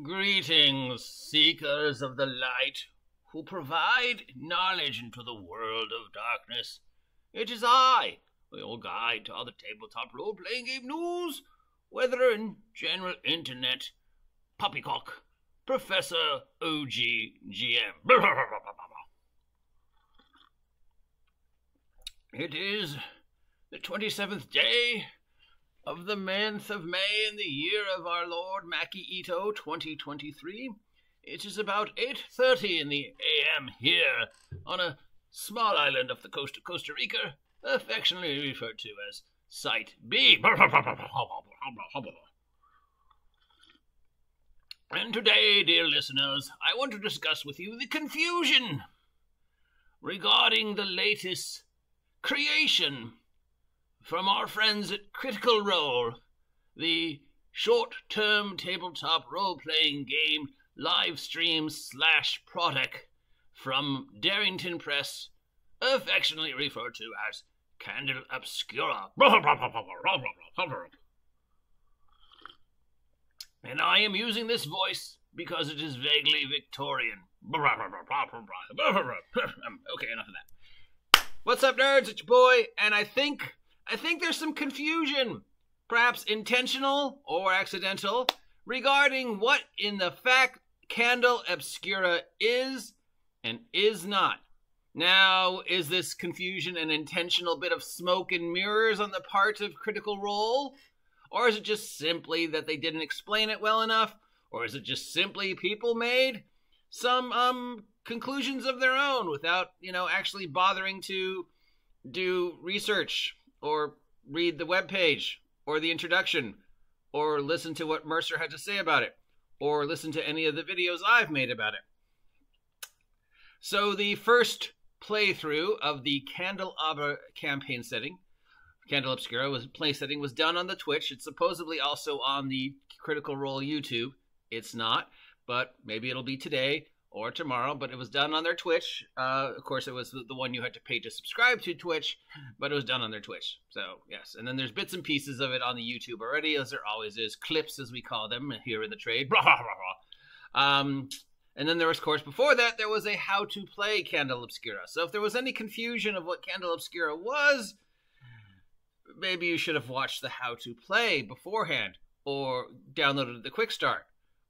Greetings, seekers of the light, who provide knowledge into the world of darkness. It is I, your guide to all the tabletop role-playing game news, whether in general internet, poppycock, Professor OG-GM. It is the 27th day of the month of May in the year of our Lord Maki Ito 2023. It is about 8:30 in the a.m. here on a small island off the coast of Costa Rica, affectionately referred to as Site B. And today, dear listeners, I want to discuss with you the confusion regarding the latest creation from our friends at Critical Role, the short-term tabletop role-playing game live stream / product from Darrington Press, affectionately referred to as Candela Obscura. And I am using this voice because it is vaguely Victorian. Okay, enough of that. What's up, nerds? It's your boy, and I think there's some confusion, perhaps intentional or accidental, regarding what in the fact Candela Obscura is and is not. Now, is this confusion an intentional bit of smoke and mirrors on the part of Critical Role? Or is it just simply that they didn't explain it well enough? Or is it just simply people made some conclusions of their own without, actually bothering to do research or read the webpage or the introduction or listen to what Mercer had to say about it or listen to any of the videos I've made about it? So the first playthrough of the Candela campaign setting, Candela Obscura play setting, was done on the Twitch. It's supposedly also on the Critical Role YouTube. It's not, but maybe it'll be today or tomorrow, but it was done on their Twitch. Of course, it was the one you had to pay to subscribe to Twitch, but it was done on their Twitch. So, yes. And then there's bits and pieces of it on the YouTube already, as there always is. Clips, as we call them here in the trade. And then there was, of course, before that, there was a how-to-play Candela Obscura. So if there was any confusion of what Candela Obscura was, maybe you should have watched the how-to-play beforehand, or downloaded the Kickstart,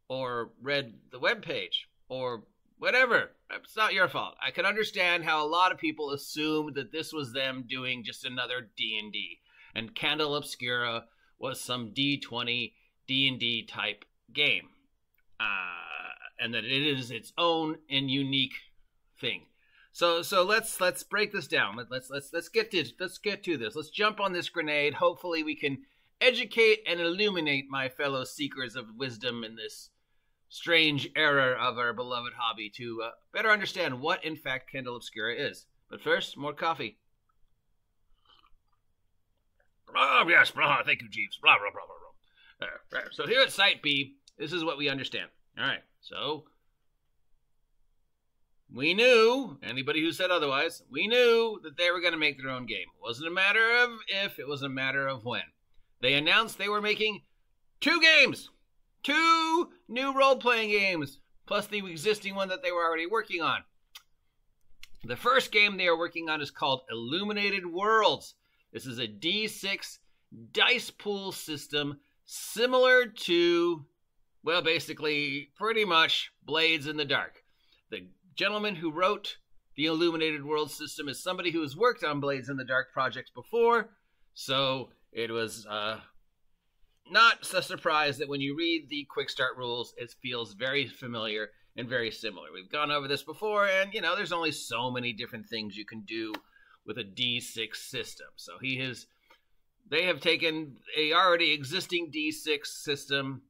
or read the webpage, or whatever. It's not your fault. I can understand how a lot of people assumed that this was them doing just another D&D, and Candela Obscura was some D20 D&D type game, and that it is its own and unique thing. So let's break this down. Let's get to this. Let's jump on this grenade. Hopefully we can educate and illuminate my fellow seekers of wisdom in this strange era of our beloved hobby to better understand what, in fact, Candela Obscura is. But first, more coffee. Yes, thank you, Jeeves. So here at Site B, this is what we understand. All right, so we knew, anybody who said otherwise, we knew that they were going to make their own game. It wasn't a matter of if, it was a matter of when. They announced they were making 2 games. 2 new role-playing games, plus the existing one that they were already working on. The first game they are working on is called Illuminated Worlds. This is a D6 dice pool system similar to, well, basically, pretty much Blades in the Dark. The gentleman who wrote the Illuminated Worlds system is somebody who has worked on Blades in the Dark projects before, so it was not a surprise that when you read the Kickstart rules, it feels very familiar and very similar. We've gone over this before, and, there's only so many different things you can do with a D6 system. So they have taken a already existing D6 system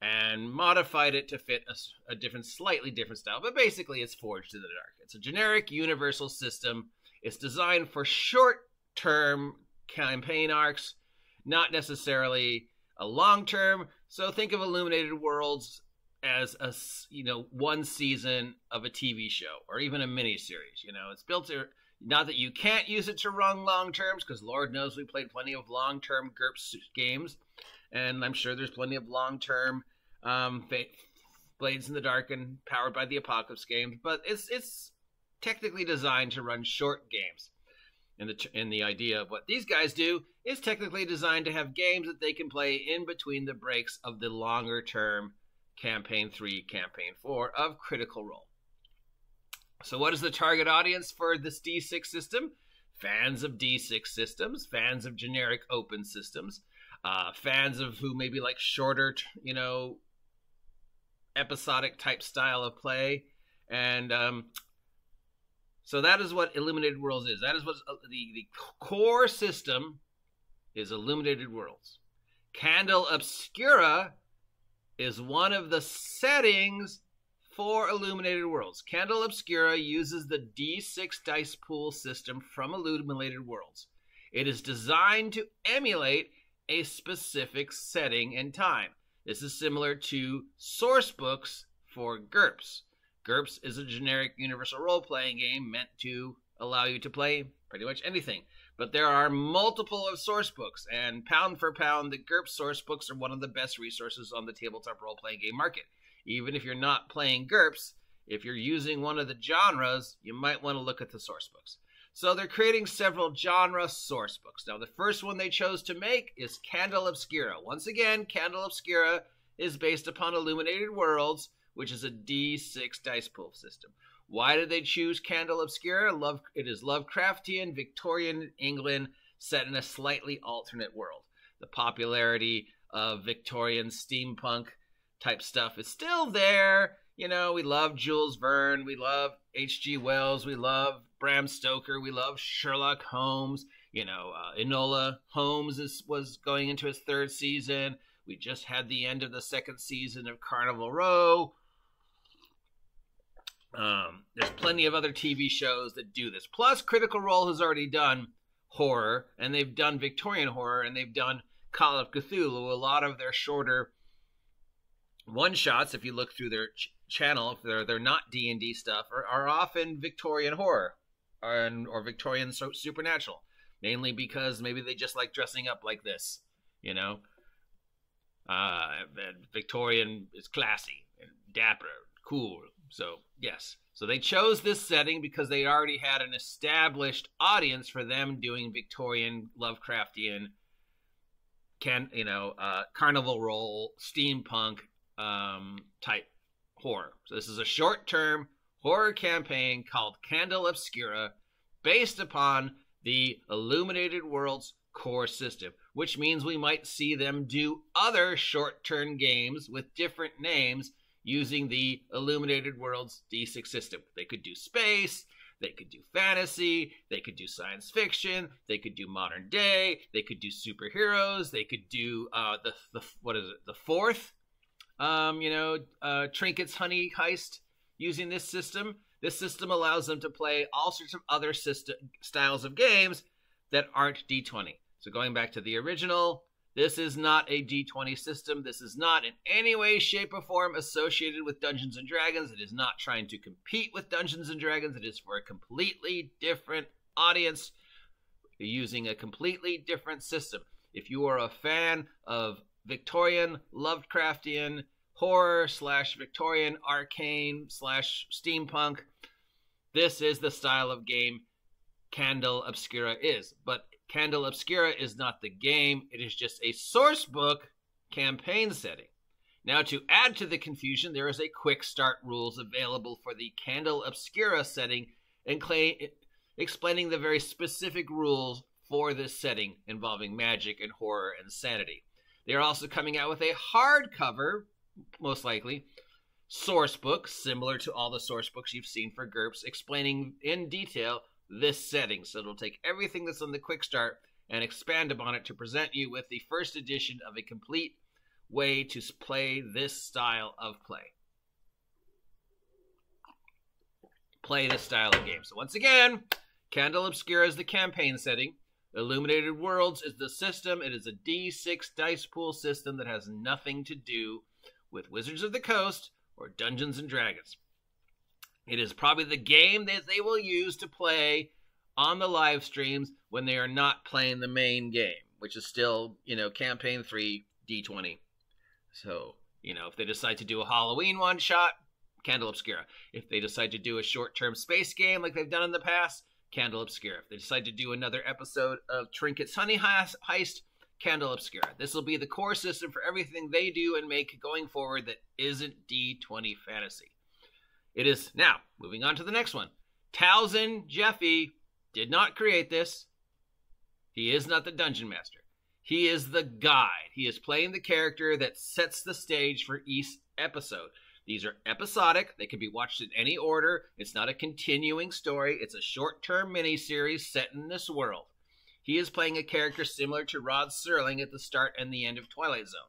and modified it to fit a different, slightly different style. But basically, it's Forged in the Dark. It's a generic universal system. It's designed for short-term campaign arcs, not necessarily a long-term. So think of Illuminated Worlds as one season of a TV show or even a mini-series. It's built to, not that you can't use it to run long terms, because Lord knows we played plenty of long-term GURPS games, and I'm sure there's plenty of long-term Blades in the Dark and powered by the Apocalypse games, but it's technically designed to run short games. And the idea of what these guys do is technically designed to have games that they can play in between the breaks of the longer term Campaign 3, Campaign 4 of Critical Role. So what is the target audience for this D6 system? Fans of D6 systems, fans of generic open systems, fans of who maybe like shorter, episodic type style of play. And so that is what Illuminated Worlds is. That is what the core system is. Illuminated Worlds. Candela Obscura is one of the settings for Illuminated Worlds. Candela Obscura uses the D6 dice pool system from Illuminated Worlds. It is designed to emulate a specific setting and time. This is similar to source books for GURPS. GURPS is a generic universal role-playing game meant to allow you to play pretty much anything. But there are multiple of source books, and pound for pound, the GURPS source books are one of the best resources on the tabletop role-playing game market. Even if you're not playing GURPS, if you're using one of the genres, you might want to look at the source books. So they're creating several genre source books. Now, the first one they chose to make is Candela Obscura. Once again, Candela Obscura is based upon Illuminated Worlds, which is a D6 dice pool system. Why did they choose Candela Obscura? It is Lovecraftian, Victorian England, set in a slightly alternate world. The popularity of Victorian steampunk type stuff is still there. We love Jules Verne, we love H.G. Wells, we love Bram Stoker, we love Sherlock Holmes. Enola Holmes was going into his third season. We just had the end of the second season of Carnival Row. There's plenty of other TV shows that do this. Plus, Critical Role has already done horror, and they've done Victorian horror, and they've done Call of Cthulhu. A lot of their shorter one-shots, if you look through their channel, if they're not D&D stuff, are often Victorian horror or Victorian supernatural. Mainly because maybe they just like dressing up like this, Victorian is classy and dapper, cool. So, yes. So they chose this setting because they already had an established audience for them doing Victorian, Lovecraftian, carnival role, steampunk type horror. So this is a short-term horror campaign called Candela Obscura based upon the Illuminated Worlds core system, which means we might see them do other short-term games with different names using the Illuminated Worlds D6 system. They could do space, they could do fantasy, they could do science fiction, they could do modern day, they could do superheroes, they could do the fourth, Trinkets Honey Heist using this system. This system allows them to play all sorts of other styles of games that aren't D20. So going back to the original, this is not a D20 system. This is not in any way, shape, or form associated with Dungeons & Dragons. It is not trying to compete with Dungeons & Dragons. It is for a completely different audience using a completely different system. If you are a fan of Victorian, Lovecraftian, horror / Victorian, arcane / steampunk, this is the style of game Candela Obscura is. But Candela Obscura is not the game. It is just a source book campaign setting. Now, to add to the confusion, there is a quick start rules available for the Candela Obscura setting, explaining the very specific rules for this setting involving magic and horror and sanity. They are also coming out with a hardcover, most likely, source book, similar to all the source books you've seen for GURPS, explaining in detail this setting. So it'll take everything that's on the quick start and expand upon it to present you with the first edition of a complete way to play this style of play. Play this style of game. So once again, Candela Obscura is the campaign setting. Illuminated Worlds is the system. It is a D6 dice pool system that has nothing to do with Wizards of the Coast or Dungeons & Dragons. It is probably the game that they will use to play on the live streams when they are not playing the main game, which is still, Campaign 3 D20. So, You know, if they decide to do a Halloween one-shot, Candela Obscura. If they decide to do a short-term space game like they've done in the past, Candela Obscura. If they decide to do another episode of Trinket's Honey Heist, Candela Obscura. This will be the core system for everything they do and make going forward that isn't D20 fantasy. It is now, moving on to the next one. Towson Jeffy did not create this. He is not the Dungeon Master. He is the guide. He is playing the character that sets the stage for each episode. These are episodic. They can be watched in any order. It's not a continuing story. It's a short-term miniseries set in this world. He is playing a character similar to Rod Serling at the start and the end of Twilight Zone.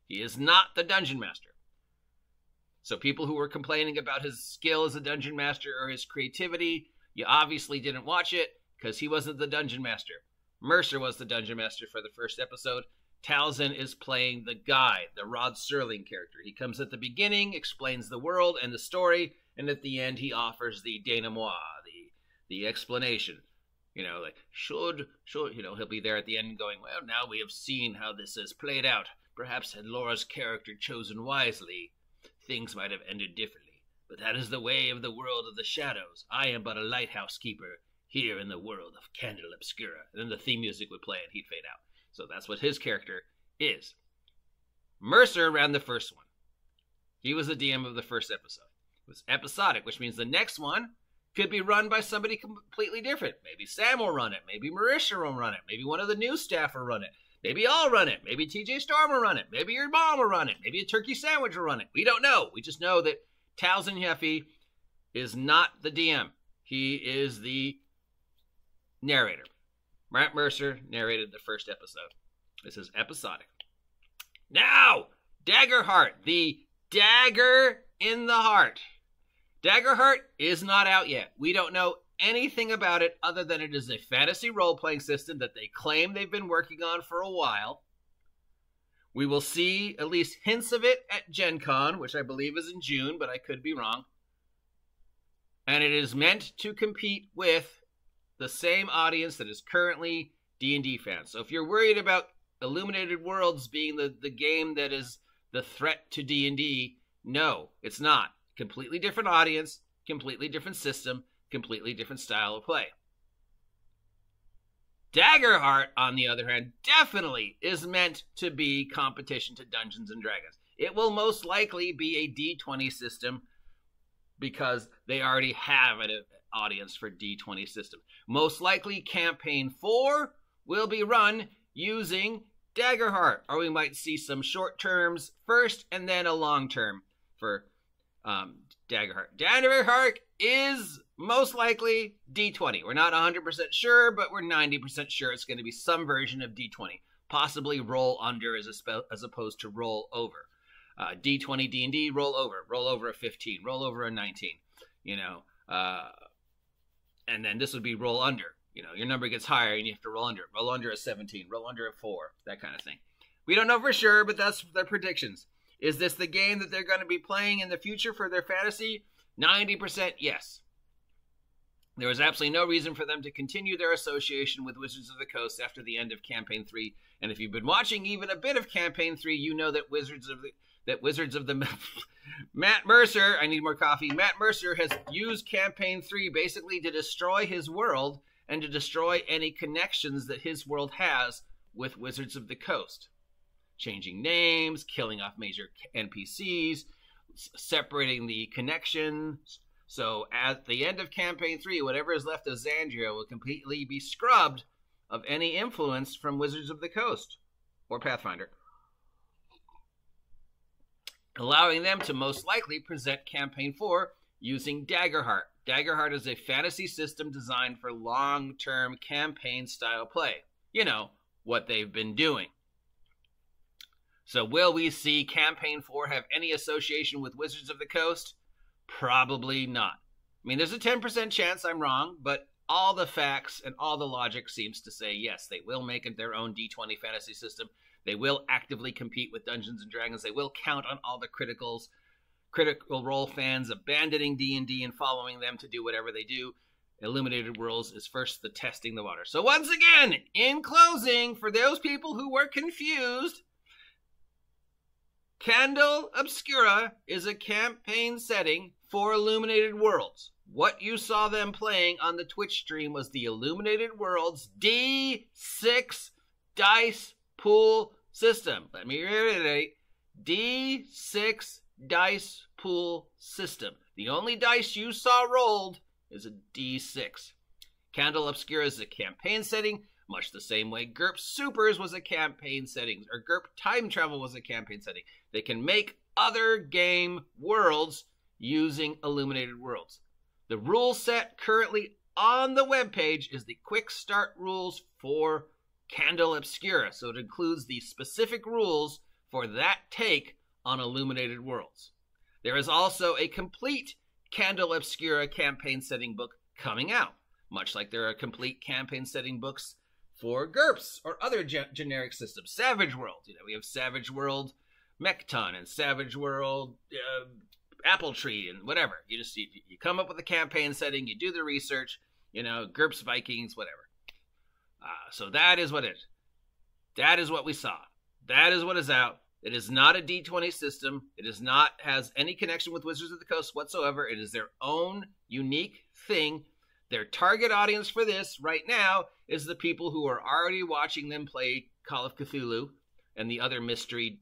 He is not the Dungeon Master. So people who were complaining about his skill as a Dungeon Master or his creativity, you obviously didn't watch it because he wasn't the Dungeon Master. Mercer was the Dungeon Master for the first episode. Towson is playing the guide, the Rod Serling character. He comes at the beginning, explains the world and the story, and at the end he offers the denouement, the explanation. You know, like, should, you know, he'll be there at the end going, well, now we have seen how this has played out. Perhaps had Laura's character chosen wisely, things might have ended differently. But that is the way of the world of the shadows. I am but a lighthouse keeper here in the world of Candela Obscura. And then the theme music would play and he'd fade out. So that's what his character is. Mercer ran the first one. He was the DM of the first episode. It was episodic, which means the next one could be run by somebody completely different. Maybe Sam will run it. Maybe Marisha will run it. Maybe one of the new staff will run it. Maybe I'll run it. Maybe TJ Storm will run it. Maybe your mom will run it. Maybe a turkey sandwich will run it. We don't know. We just know that Towson Jeffy is not the DM. He is the narrator. Matt Mercer narrated the first episode. This is episodic. Now, Daggerheart, the dagger in the heart. Daggerheart is not out yet. We don't know anything about it other than it is a fantasy role-playing system that they claim they've been working on for a while. We will see at least hints of it at Gen Con, which I believe is in June, but I could be wrong. And it is meant to compete with the same audience that is currently D&D fans. So if you're worried about Illuminated Worlds being the game that is the threat to D&D, no, it's not. Completely different audience, completely different system, completely different style of play. Daggerheart, on the other hand, definitely is meant to be competition to Dungeons & Dragons. It will most likely be a D20 system because they already have an audience for D20 system. Most likely, Campaign 4 will be run using Daggerheart, or we might see some short terms first and then a long term for Daggerheart. Daggerheart is most likely D20. We're not 100% sure, but we're 90% sure it's going to be some version of D20. Possibly roll under as opposed to roll over. D20 D&D, roll over a 15, roll over a 19, you know. And then this would be roll under. You know, your number gets higher and you have to roll under a 17, roll under a 4, that kind of thing. We don't know for sure, but that's their predictions. Is this the game that they're going to be playing in the future for their fantasy? 90% yes. There was absolutely no reason for them to continue their association with Wizards of the Coast after the end of Campaign 3. And if you've been watching even a bit of Campaign 3, you know that Wizards of the Matt Mercer, I need more coffee. Matt Mercer has used Campaign 3 basically to destroy his world and to destroy any connections that his world has with Wizards of the Coast. Changing names, killing off major NPCs, separating the connections. So at the end of Campaign 3, whatever is left of Xandria will completely be scrubbed of any influence from Wizards of the Coast or Pathfinder, allowing them to most likely present Campaign 4 using Daggerheart. Daggerheart is a fantasy system designed for long-term campaign-style play. You know, what they've been doing. So will we see Campaign 4 have any association with Wizards of the Coast? Probably not. I mean, there's a 10% chance I'm wrong, but all the facts and all the logic seems to say yes, they will make it their own D20 fantasy system. They will actively compete with Dungeons & Dragons. They will count on all the Critical Role fans abandoning D&D and following them to do whatever they do. Illuminated Worlds is first the testing the water. So once again, in closing, for those people who were confused, Candela Obscura is a campaign setting for Illuminated Worlds. What you saw them playing on the Twitch stream was the Illuminated Worlds D6 dice pool system. Let me reiterate, D6 dice pool system. The only dice you saw rolled is a D6. Candela Obscura is a campaign setting, much the same way GURP Supers was a campaign setting, or GURP Time Travel was a campaign setting. They can make other game worlds using Illuminated Worlds. The rule set currently on the webpage is the quick start rules for Candela Obscura, so it includes the specific rules for that take on Illuminated Worlds. There is also a complete Candela Obscura campaign setting book coming out, much like there are complete campaign setting books for GURPS or other generic systems. Savage World, we have Savage World Mechton and Savage World Apple Tree and whatever. You come up with a campaign setting, you do the research, GURPS Vikings, whatever. So that is what it is. That is what we saw. That is what is out. It is not a D20 system. It is not has any connection with Wizards of the Coast whatsoever. It is their own unique thing. Their target audience for this right now is the people who are already watching them play Call of Cthulhu and the other mystery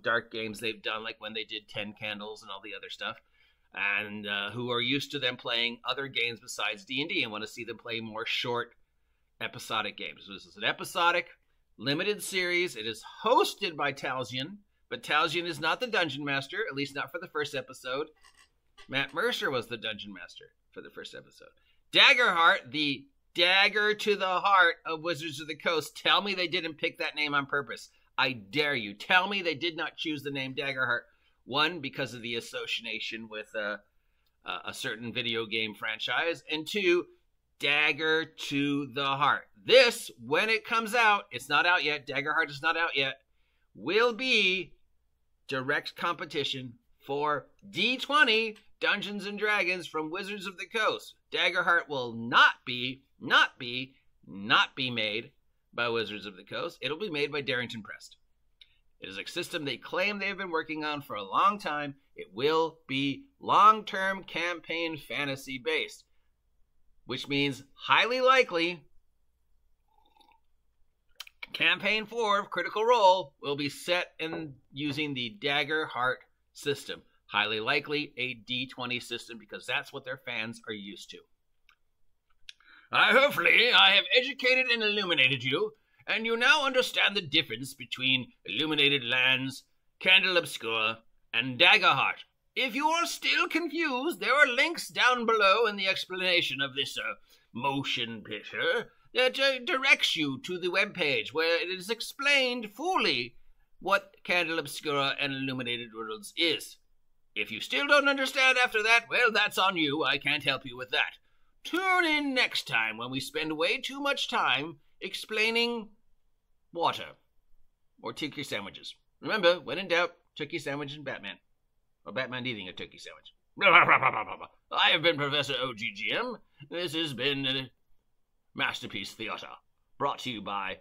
dark games they've done, like when they did 10 Candles and all the other stuff, and who are used to them playing other games besides D&D and want to see them play more short, episodic games. So this is an episodic, limited series. It is hosted by Talzian, but Talzian is not the Dungeon Master, at least not for the first episode. Matt Mercer was the Dungeon Master for the first episode. Daggerheart, the dagger to the heart of Wizards of the Coast. Tell me they didn't pick that name on purpose. I dare you. Tell me they did not choose the name Daggerheart. One, because of the association with a certain video game franchise. And two, dagger to the heart. This, when it comes out, it's not out yet. Daggerheart is not out yet. Will be direct competition for D20 Dungeons and Dragons from Wizards of the Coast. Daggerheart will not be made by Wizards of the Coast. It'll be made by Darrington Press. It is a system they claim they've been working on for a long time. It will be long-term campaign fantasy based, which means highly likely campaign 4 of Critical Role will be set in using the Daggerheart system. Highly likely a D20 system, because that's what their fans are used to. Hopefully I have educated and illuminated you, and you now understand the difference between Illuminated Lands, Candela Obscura, and Daggerheart. If you are still confused, there are links down below in the explanation of this motion picture that directs you to the webpage where it is explained fully what Candela Obscura and Illuminated Worlds is. If you still don't understand after that, well, that's on you. I can't help you with that. Tune in next time when we spend way too much time explaining water or turkey sandwiches. Remember, when in doubt, turkey sandwich and Batman. Or Batman eating a turkey sandwich. I have been Professor OGGM. This has been Masterpiece Theater, brought to you by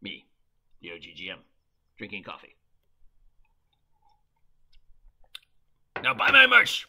me, the OGGM, drinking coffee. Now buy my merch!